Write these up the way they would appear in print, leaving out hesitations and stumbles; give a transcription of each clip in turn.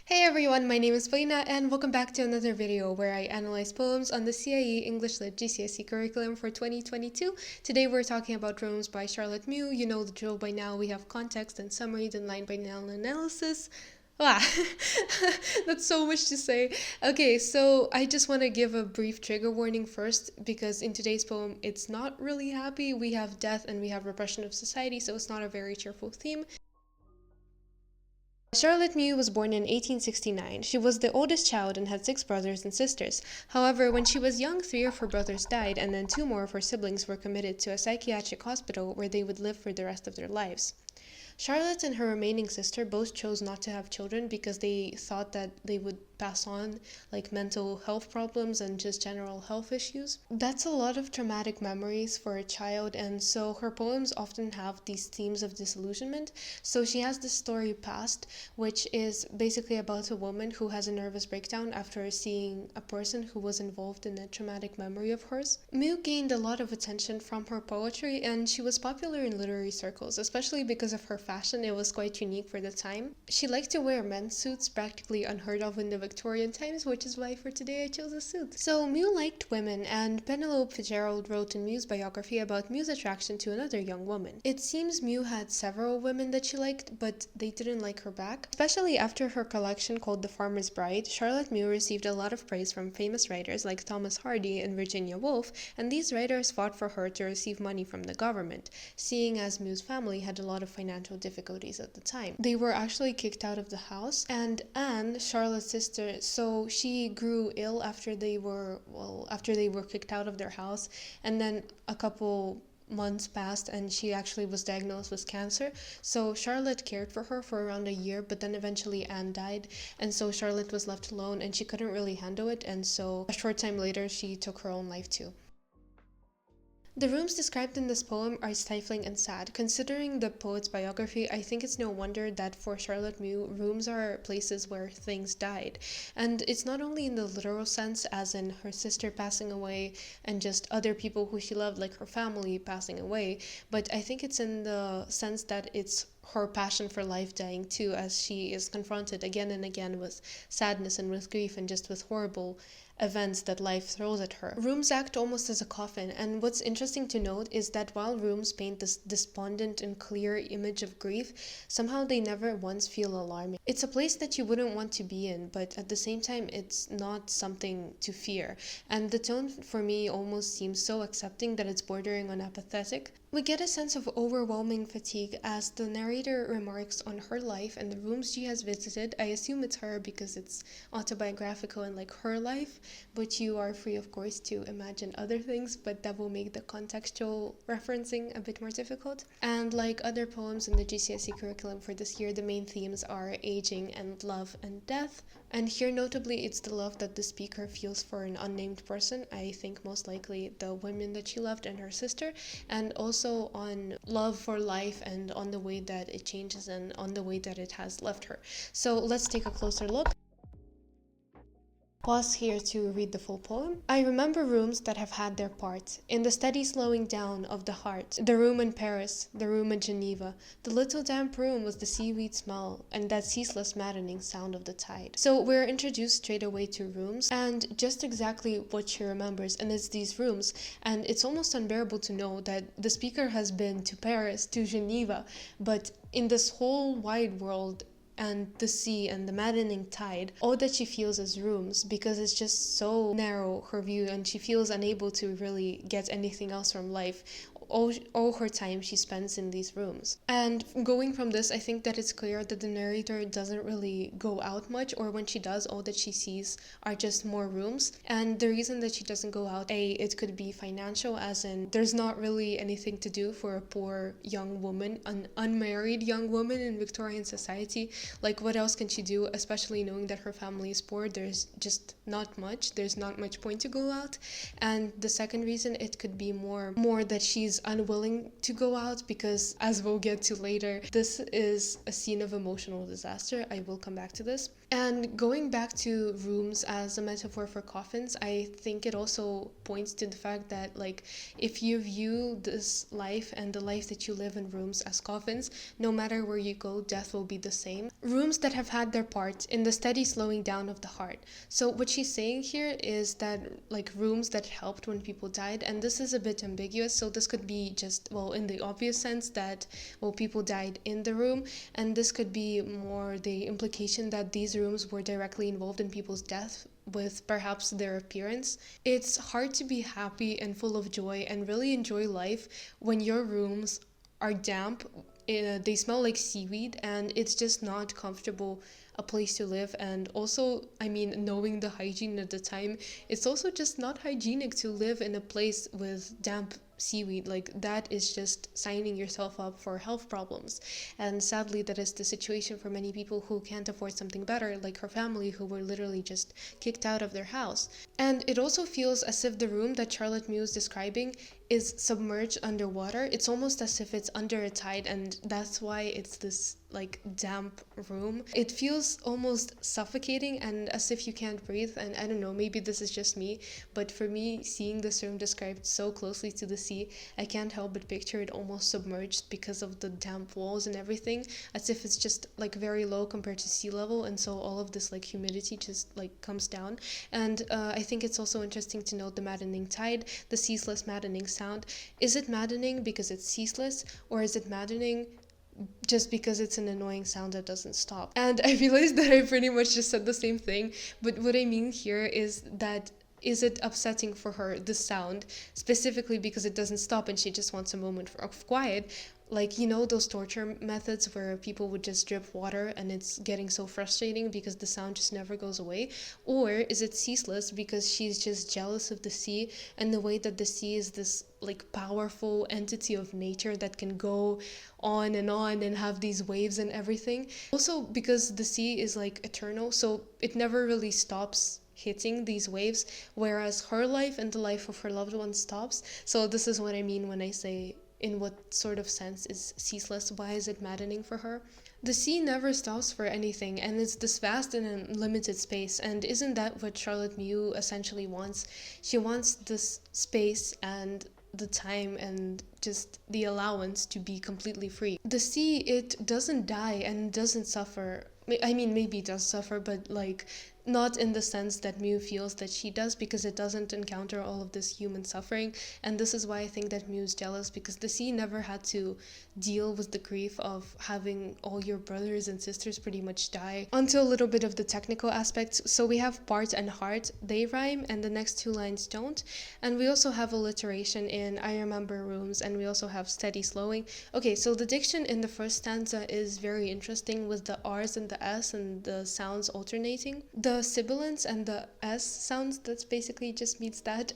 Hey everyone, my name is Felina and welcome back to another video where I analyze poems on the CIE English Lit GCSE curriculum for 2022. Today we're talking about Poems by Charlotte Mew. You know the drill by now. We have context and summary, then line by line analysis. Wow, that's so much to say. Okay, so I just want to give a brief trigger warning first because in today's poem it's not really happy. We have death and we have repression of society, so it's not a very cheerful theme. Charlotte Mew was born in 1869. She was the oldest child and had 6 brothers and sisters. However, when she was young, 3 of her brothers died, and then 2 more of her siblings were committed to a psychiatric hospital where they would live for the rest of their lives. Charlotte and her remaining sister both chose not to have children because they thought that they would pass on like mental health problems and just general health issues. That's a lot of traumatic memories for a child, and so her poems often have these themes of disillusionment. So she has this story Past, which is basically about a woman who has a nervous breakdown after seeing a person who was involved in a traumatic memory of hers. Mew gained a lot of attention from her poetry, and she was popular in literary circles, especially because of her fashion. It was quite unique for the time. She liked to wear men's suits, practically unheard of in the Victorian times, which is why for today I chose a suit. So Mew liked women, and Penelope Fitzgerald wrote in Mew's biography about Mew's attraction to another young woman. It seems Mew had several women that she liked, but they didn't like her back. Especially after her collection called The Farmer's Bride, Charlotte Mew received a lot of praise from famous writers like Thomas Hardy and Virginia Woolf, and these writers fought for her to receive money from the government, seeing as Mew's family had a lot of financial difficulties at the time. They were actually kicked out of the house, and Anne, Charlotte's sister, so she grew ill after they were kicked out of their house, and then a couple months passed and she actually was diagnosed with cancer. So Charlotte cared for her for around a year, but then eventually Anne died, and so Charlotte was left alone and she couldn't really handle it, and so a short time later she took her own life too. The rooms described in this poem are stifling and sad. Considering the poet's biography, I think it's no wonder that for Charlotte Mew, rooms are places where things died. And it's not only in the literal sense, as in her sister passing away and just other people who she loved, like her family, passing away, but I think it's in the sense that it's her passion for life dying too, as she is confronted again and again with sadness and with grief and just with horrible events that life throws at her. Rooms act almost as a coffin, and what's interesting to note is that while rooms paint this despondent and clear image of grief, somehow they never once feel alarming. It's a place that you wouldn't want to be in, but at the same time it's not something to fear, and the tone for me almost seems so accepting that it's bordering on apathetic. We get a sense of overwhelming fatigue as the narrator remarks on her life and the rooms she has visited. I assume it's her because it's autobiographical and like her life, but you are free, of course, to imagine other things, but that will make the contextual referencing a bit more difficult. And like other poems in the GCSE curriculum for this year, the main themes are aging and love and death. And here, notably, it's the love that the speaker feels for an unnamed person. I think most likely the women that she loved and her sister, and also on love for life and on the way that it changes and on the way that it has left her. So let's take a closer look. Pause here to read the full poem. I remember rooms that have had their part in the steady slowing down of the heart. The room in Paris, the room in Geneva, the little damp room with the seaweed smell and that ceaseless maddening sound of the tide. So we're introduced straight away to rooms and just exactly what she remembers, and it's these rooms, and it's almost unbearable to know that the speaker has been to Paris, to Geneva, but in this whole wide world and the sea and the maddening tide, all that she feels is rooms, because it's just so narrow, her view, and she feels unable to really get anything else from life. All her time she spends in these rooms. And going from this, I think that it's clear that the narrator doesn't really go out much, or when she does, all that she sees are just more rooms. And the reason that she doesn't go out, it could be financial, as in there's not really anything to do for a poor young woman, an unmarried young woman in Victorian society. Like, what else can she do, especially knowing that her family is poor? There's just there's not much point to go out. And the second reason, it could be more that she's is unwilling to go out because, as we'll get to later, this is a scene of emotional disaster. I will come back to this. And going back to rooms as a metaphor for coffins, I think it also points to the fact that, like, if you view this life and the life that you live in rooms as coffins, no matter where you go, death will be the same. Rooms that have had their part in the steady slowing down of the heart. So what she's saying here is that, like, rooms that helped when people died, and this is a bit ambiguous, so this could be just, well, in the obvious sense that, well, people died in the room, and this could be more the implication that these rooms were directly involved in people's death with perhaps their appearance. It's hard to be happy and full of joy and really enjoy life when your rooms are damp, they smell like seaweed, and it's just not comfortable a place to live. And also, I mean, knowing the hygiene at the time, it's also just not hygienic to live in a place with damp seaweed. Like, that is just signing yourself up for health problems. And sadly, that is the situation for many people who can't afford something better, like her family, who were literally just kicked out of their house. And it also feels as if the room that Charlotte Mew is describing is submerged underwater. It's almost as if it's under a tide, and that's why it's this like damp room. It feels almost suffocating and as if you can't breathe. And I don't know, maybe this is just me, but for me, seeing this room described so closely to the sea, I can't help but picture it almost submerged because of the damp walls and everything, as if it's just like very low compared to sea level, and so all of this like humidity just like comes down. And I think it's also interesting to note the maddening tide, the ceaseless maddening sound. Is it maddening because it's ceaseless, or is it maddening just because it's an annoying sound that doesn't stop? And I realized that I pretty much just said the same thing, but what I mean here is that, is it upsetting for her, the sound, specifically because it doesn't stop and she just wants a moment of quiet? Like, you know, those torture methods where people would just drip water and it's getting so frustrating because the sound just never goes away? Or is it ceaseless because she's just jealous of the sea and the way that the sea is this like powerful entity of nature that can go on and have these waves and everything? Also because the sea is like eternal, so it never really stops hitting these waves, whereas her life and the life of her loved one stops. So this is what I mean when I say, in what sort of sense is ceaseless? Why is it maddening for her? The sea never stops for anything, and it's this vast and unlimited space. And isn't that what Charlotte Mew essentially wants? She wants this space and the time and just the allowance to be completely free. The sea, it doesn't die and doesn't suffer. I mean, maybe it does suffer, but like not in the sense that Mew feels that she does, because it doesn't encounter all of this human suffering. And this is why I think that Mew's jealous, because the sea never had to deal with the grief of having all your brothers and sisters pretty much die. Onto a little bit of the technical aspects. So we have part and heart, they rhyme, and the next two lines don't. And we also have alliteration in I remember rooms, and we also have steady slowing. Okay, so the diction in the first stanza is very interesting, with the R's and the S and the sounds alternating. The sibilants and the S sounds, that's basically just means that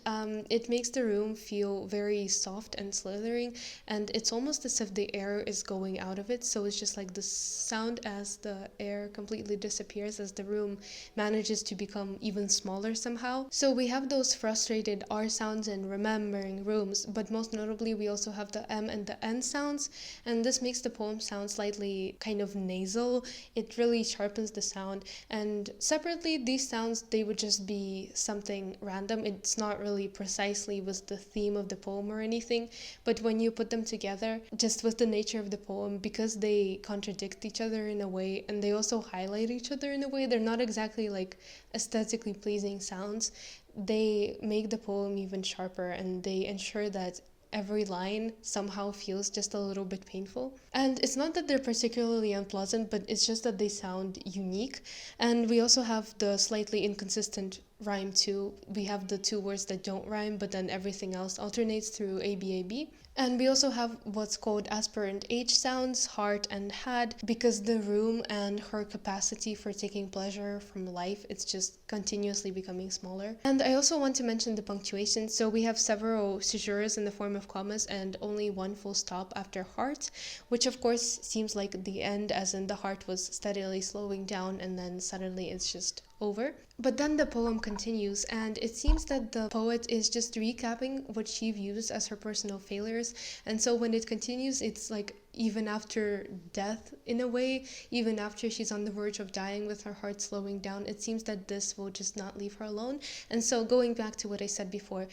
it makes the room feel very soft and slithering, and it's almost as if the air is going out of it. So it's just like the sound as the air completely disappears, as the room manages to become even smaller somehow. So we have those frustrated R sounds in remembering rooms, but most notably we also have the M and the N sounds, and this makes the poem sound slightly kind of nasal. It really sharpens the sound. And separately, these sounds, they would just be something random. It's not really precisely with the theme of the poem or anything, but when you put them together, just with the nature of the poem, because they contradict each other in a way, and they also highlight each other in a way, they're not exactly like aesthetically pleasing sounds. They make the poem even sharper, and they ensure that every line somehow feels just a little bit painful. And it's not that they're particularly unpleasant, but it's just that they sound unique. And we also have the slightly inconsistent rhyme too. We have the two words that don't rhyme, but then everything else alternates through ABAB. And we also have what's called aspirant H sounds, heart and had, because the room and her capacity for taking pleasure from life, it's just continuously becoming smaller. And I also want to mention the punctuation. So we have several caesures in the form of commas and only one full stop after heart, which of course seems like the end, as in the heart was steadily slowing down and then suddenly it's just over. But then the poem continues, and it seems that the poet is just recapping what she views as her personal failures. And so when it continues, it's like even after death, in a way, even after she's on the verge of dying with her heart slowing down, it seems that this will just not leave her alone. And so going back to what I said before,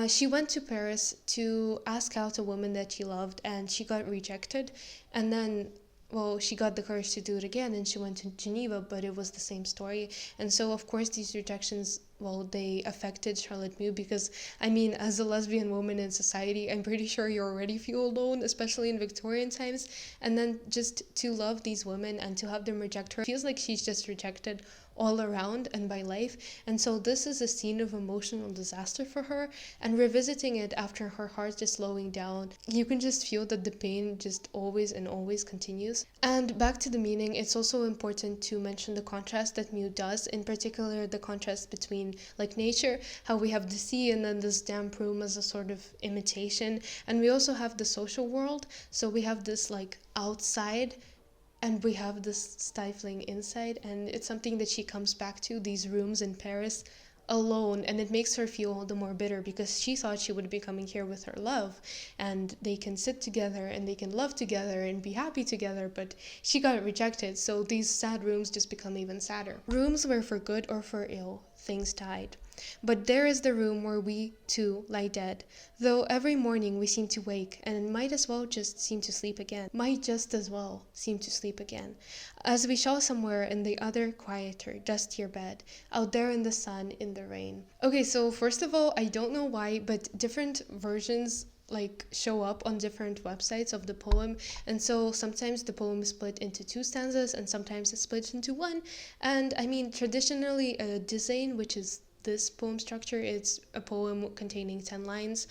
she went to Paris to ask out a woman that she loved, and she got rejected. And then, well, she got the courage to do it again, and she went to Geneva, but it was the same story. And so, of course, these rejections, well, they affected Charlotte Mew because, I mean, as a lesbian woman in society, I'm pretty sure you already feel alone, especially in Victorian times. And then just to love these women and to have them reject her, feels like she's just rejected all around and by life. And so this is a scene of emotional disaster for her, and revisiting it after her heart just slowing down, you can just feel that the pain just always and always continues. And back to the meaning, it's also important to mention the contrast that Mew does, in particular the contrast between like nature, how we have the sea and then this damp room as a sort of imitation, and we also have the social world. So we have this like outside, and we have this stifling inside, and it's something that she comes back to, these rooms in Paris alone, and it makes her feel all the more bitter because she thought she would be coming here with her love and they can sit together and they can love together and be happy together, but she got rejected. So these sad rooms just become even sadder. Rooms where for good or for ill things died. But there is the room where we too lie dead, though every morning we seem to wake and might as well just seem to sleep again, might just as well seem to sleep again, as we shall somewhere in the other quieter, dustier bed, out there in the sun, in the rain. Okay, so first of all, I don't know why, but different versions like show up on different websites of the poem, and so sometimes the poem is split into 2 stanzas and sometimes it's split into 1. And I mean, traditionally a dizaine, which is this poem structure, it's a poem containing 10 lines.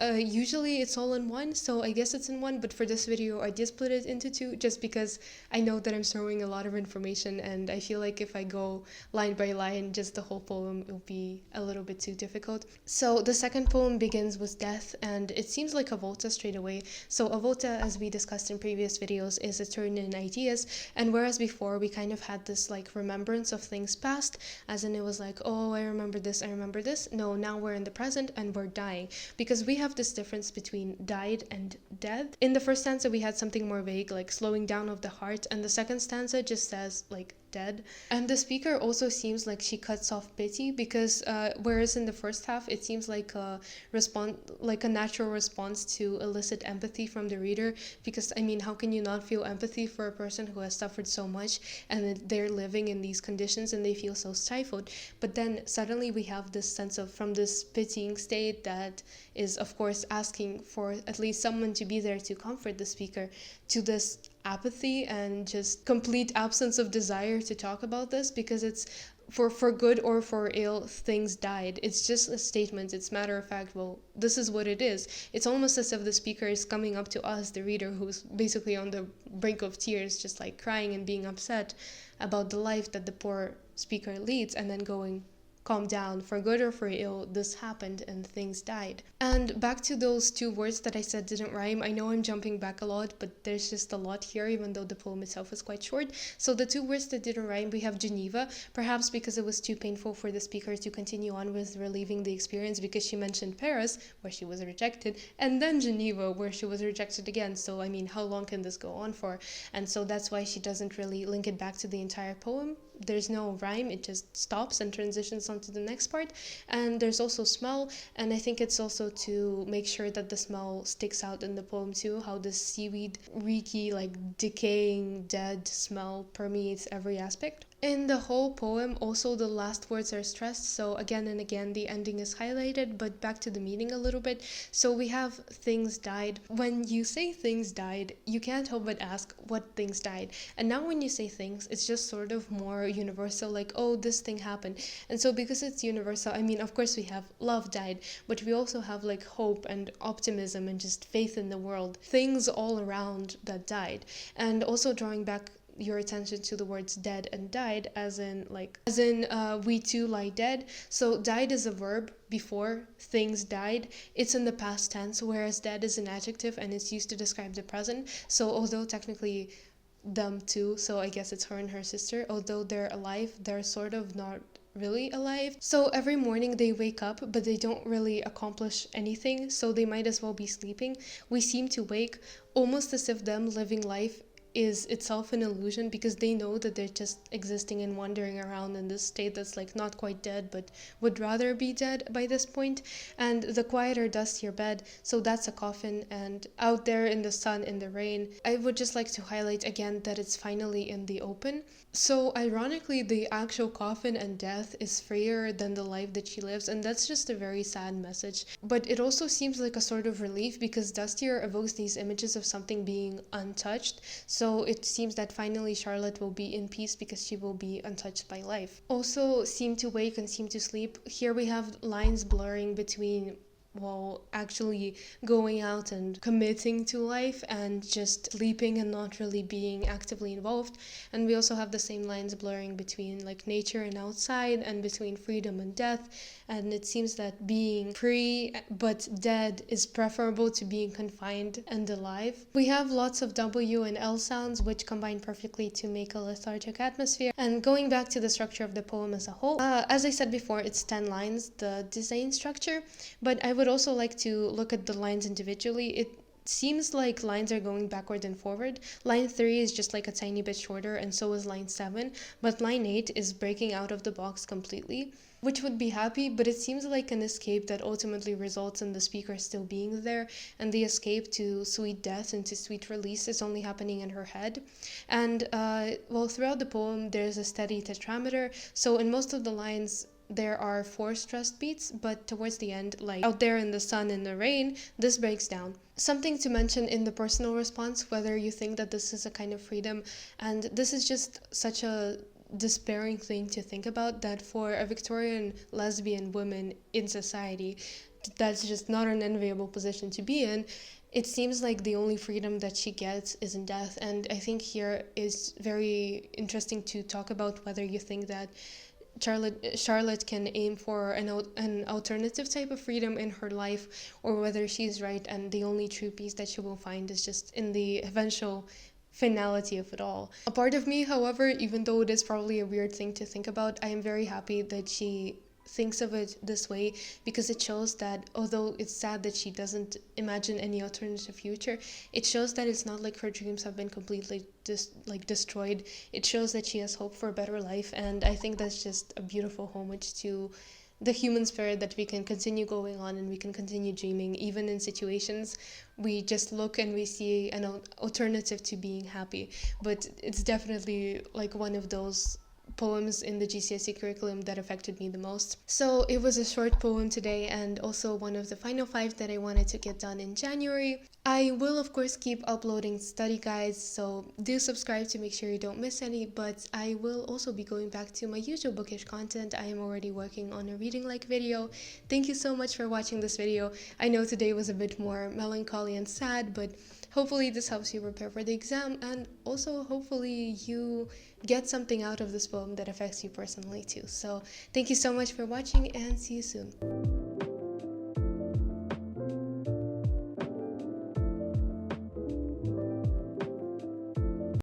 Usually it's all in one, so I guess it's in one, but for this video I did split it into 2 just because I know that I'm throwing a lot of information, and I feel like if I go line by line, just the whole poem, it will be a little bit too difficult. So the second poem begins with death, and it seems like a volta straight away. So a volta, as we discussed in previous videos, is a turn in ideas, and whereas before we kind of had this like remembrance of things past, as in it was like, oh, I remember this, no, now we're in the present and we're dying, because we have this difference between died and dead. In the first stanza we had something more vague, like slowing down of the heart, and the second stanza just says like dead. And the speaker also seems like she cuts off pity, because whereas in the first half it seems like a natural response to elicit empathy from the reader, because I mean, how can you not feel empathy for a person who has suffered so much and they're living in these conditions and they feel so stifled? But then suddenly we have this sense of, from this pitying state that is of course asking for at least someone to be there to comfort the speaker, to this apathy and just complete absence of desire to talk about this, because it's for good or for ill things died. It's just a statement, it's matter of fact, well, this is what it is. It's almost as if the speaker is coming up to us, the reader, who's basically on the brink of tears, just like crying and being upset about the life that the poor speaker leads, and then going, calm down, for good or for ill, this happened and things died. And back to those 2 words that I said didn't rhyme. I know I'm jumping back a lot, but there's just a lot here, even though the poem itself is quite short. So the 2 words that didn't rhyme, we have Geneva, perhaps because it was too painful for the speaker to continue on with reliving the experience, because she mentioned Paris, where she was rejected, and then Geneva, where she was rejected again. So I mean, how long can this go on for? And so that's why she doesn't really link it back to the entire poem. There's no rhyme, it just stops and transitions onto the next part. And there's also smell, and I think it's also to make sure that the smell sticks out in the poem too, how this seaweed, reeky, like decaying, dead smell permeates every aspect. In the whole poem, also the last words are stressed, so again and again the ending is highlighted, but back to the meaning a little bit. So we have things died. When you say things died, you can't help but ask what things died. And now when you say things, it's just sort of more universal, like, oh, this thing happened. And so because it's universal, I mean, of course we have love died, but we also have like hope and optimism and just faith in the world, things all around that died. And also drawing back your attention to the words dead and died, as in we too lie dead. So died is a verb before things died. It's in the past tense, whereas dead is an adjective and it's used to describe the present. So although technically them two, so I guess it's her and her sister, although they're alive, they're sort of not really alive. So every morning they wake up, but they don't really accomplish anything, so they might as well be sleeping. We seem to wake almost as if them living life is itself an illusion, because they know that they're just existing and wandering around in this state that's like not quite dead but would rather be dead by this point. And the quieter, dustier bed, so that's a coffin, and out there in the sun, in the rain, I would just like to highlight again that it's finally in the open. So ironically, the actual coffin and death is freer than the life that she lives, and that's just a very sad message. But it also seems like a sort of relief, because dustier evokes these images of something being untouched. So it seems that finally Charlotte will be in peace because she will be untouched by life. Also, seem to wake and seem to sleep. Here we have lines blurring between, well, actually going out and committing to life and just sleeping and not really being actively involved. And we also have the same lines blurring between like nature and outside, and between freedom and death. And it seems that being free but dead is preferable to being confined and alive. We have lots of W and L sounds, which combine perfectly to make a lethargic atmosphere. And going back to the structure of the poem as a whole, as I said before, it's 10 lines, the design structure, but I would also like to look at the lines individually. It seems like lines are going backward and forward. Line 3 is just like a tiny bit shorter, and so is line 7, but line 8 is breaking out of the box completely, which would be happy, but it seems like an escape that ultimately results in the speaker still being there, and the escape to sweet death and to sweet release is only happening in her head. And well, throughout the poem there's a steady tetrameter, so in most of the lines there are 4 stressed beats, but towards the end, like out there in the sun and the rain, this breaks down. Something to mention in the personal response, whether you think that this is a kind of freedom, and this is just such a despairing thing to think about, that for a Victorian lesbian woman in society, that's just not an enviable position to be in. It seems like the only freedom that she gets is in death, and I think here is very interesting to talk about whether you think that Charlotte can aim for an alternative type of freedom in her life, or whether she's right and the only true peace that she will find is just in the eventual finality of it all. A part of me, however, even though it is probably a weird thing to think about, I am very happy that she thinks of it this way, because it shows that although it's sad that she doesn't imagine any alternative future, it shows that it's not like her dreams have been completely destroyed. It shows that she has hope for a better life, and I think that's just a beautiful homage to the human spirit, that we can continue going on and we can continue dreaming even in situations we just look and we see an alternative to being happy. But it's definitely like one of those poems in the GCSE curriculum that affected me the most. So it was a short poem today, and also one of the final 5 that I wanted to get done in January. I will of course keep uploading study guides, so do subscribe to make sure you don't miss any, but I will also be going back to my usual bookish content. I am already working on a reading like video. Thank you so much for watching this video. I know today was a bit more melancholy and sad, but hopefully this helps you prepare for the exam, and also hopefully you get something out of this poem that affects you personally too. So thank you so much for watching, and see you soon.